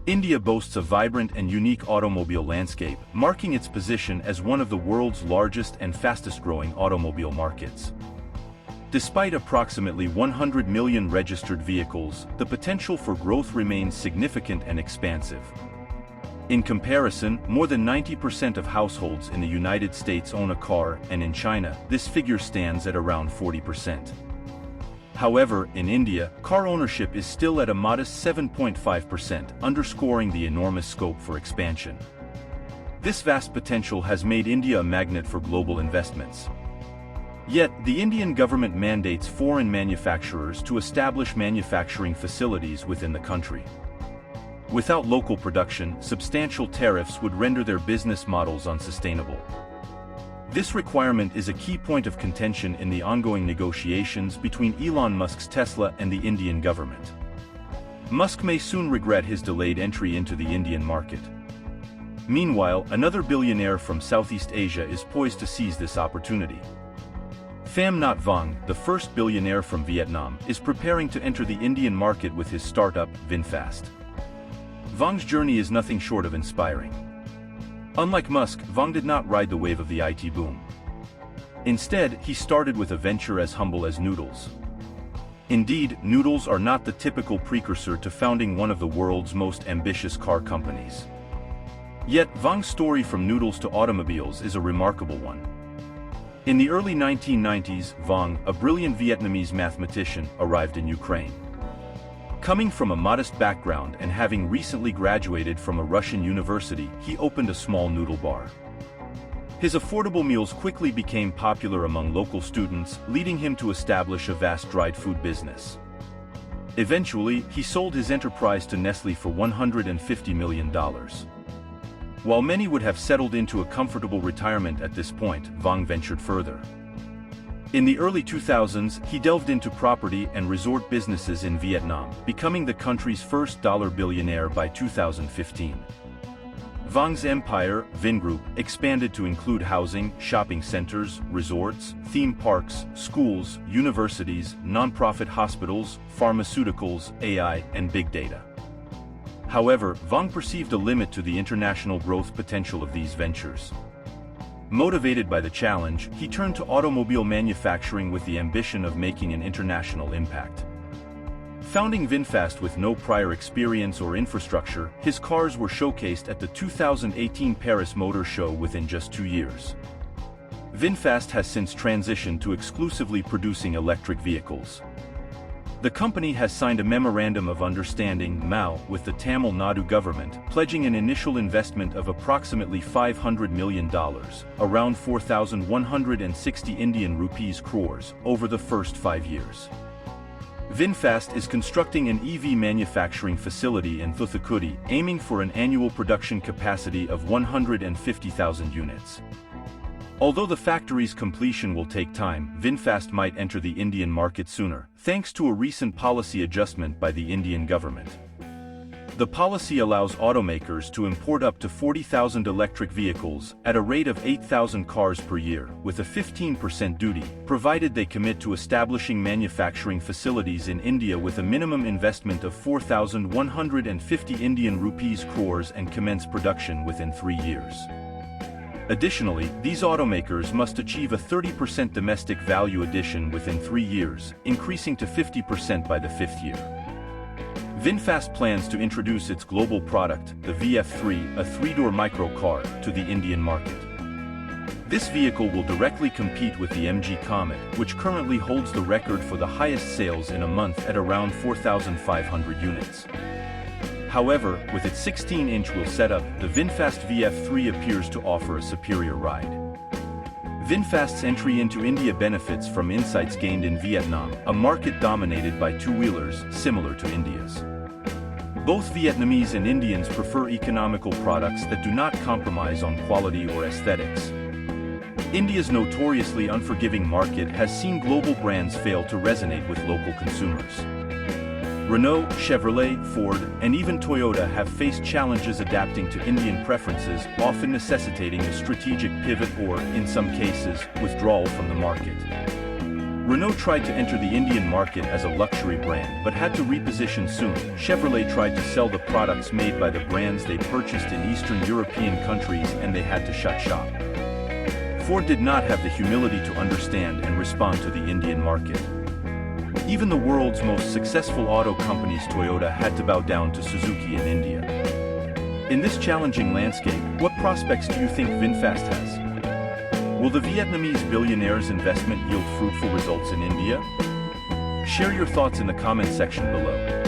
India boasts a vibrant and unique automobile landscape, marking its position as one of the world's largest and fastest-growing automobile markets. Despite approximately 100 million registered vehicles, the potential for growth remains significant and expansive. In comparison, more than 90% of households in the United States own a car, and in China, this figure stands at around 40%. However, in India, car ownership is still at a modest 7.5%, underscoring the enormous scope for expansion. This vast potential has made India a magnet for global investments. Yet, the Indian government mandates foreign manufacturers to establish manufacturing facilities within the country. Without local production, substantial tariffs would render their business models unsustainable. This requirement is a key point of contention in the ongoing negotiations between Elon Musk's Tesla and the Indian government. Musk may soon regret his delayed entry into the Indian market. Meanwhile, another billionaire from Southeast Asia is poised to seize this opportunity. Pham Nhat Vuong, the first billionaire from Vietnam, is preparing to enter the Indian market with his startup, VinFast. Vuong's journey is nothing short of inspiring. Unlike Musk, Vuong did not ride the wave of the IT boom. Instead, he started with a venture as humble as Noodles. Indeed, Noodles are not the typical precursor to founding one of the world's most ambitious car companies. Yet, Vuong's story from Noodles to automobiles is a remarkable one. In the early 1990s, Vuong, a brilliant Vietnamese mathematician, arrived in Ukraine. Coming from a modest background and having recently graduated from a Russian university, he opened a small noodle bar. His affordable meals quickly became popular among local students, leading him to establish a vast dried food business. Eventually, he sold his enterprise to Nestlé for $150 million. While many would have settled into a comfortable retirement at this point, Vuong ventured further. In the early 2000s, he delved into property and resort businesses in Vietnam, becoming the country's first dollar billionaire by 2015. Vuong's empire, Vingroup, expanded to include housing, shopping centers, resorts, theme parks, schools, universities, nonprofit hospitals, pharmaceuticals, AI, and big data. However, Vuong perceived a limit to the international growth potential of these ventures. Motivated by the challenge, he turned to automobile manufacturing with the ambition of making an international impact. Founding VinFast with no prior experience or infrastructure, his cars were showcased at the 2018 Paris Motor Show within just 2 years. VinFast has since transitioned to exclusively producing electric vehicles. The company has signed a Memorandum of Understanding (MOU) with the Tamil Nadu government, pledging an initial investment of approximately $500 million, around 4,160 Indian rupees crores, over the first 5 years. VinFast is constructing an EV manufacturing facility in Thoothukudi, aiming for an annual production capacity of 150,000 units. Although the factory's completion will take time, VinFast might enter the Indian market sooner, thanks to a recent policy adjustment by the Indian government. The policy allows automakers to import up to 40,000 electric vehicles at a rate of 8,000 cars per year, with a 15% duty, provided they commit to establishing manufacturing facilities in India with a minimum investment of 4,150 Indian rupees crores and commence production within 3 years. Additionally, these automakers must achieve a 30% domestic value addition within 3 years, increasing to 50% by the 5th year. VinFast plans to introduce its global product, the VF3, a 3-door microcar, to the Indian market. This vehicle will directly compete with the MG Comet, which currently holds the record for the highest sales in a month at around 4,500 units. However, with its 16-inch wheel setup, the VinFast VF3 appears to offer a superior ride. VinFast's entry into India benefits from insights gained in Vietnam, a market dominated by two-wheelers, similar to India's. Both Vietnamese and Indians prefer economical products that do not compromise on quality or aesthetics. India's notoriously unforgiving market has seen global brands fail to resonate with local consumers. Renault, Chevrolet, Ford, and even Toyota have faced challenges adapting to Indian preferences, often necessitating a strategic pivot or, in some cases, withdrawal from the market. Renault tried to enter the Indian market as a luxury brand but had to reposition soon. Chevrolet tried to sell the products made by the brands they purchased in Eastern European countries and they had to shut shop. Ford did not have the humility to understand and respond to the Indian market. Even the world's most successful auto companies, Toyota, had to bow down to Suzuki in India. In this challenging landscape, what prospects do you think VinFast has? Will the Vietnamese billionaire's investment yield fruitful results in India? Share your thoughts in the comment section below.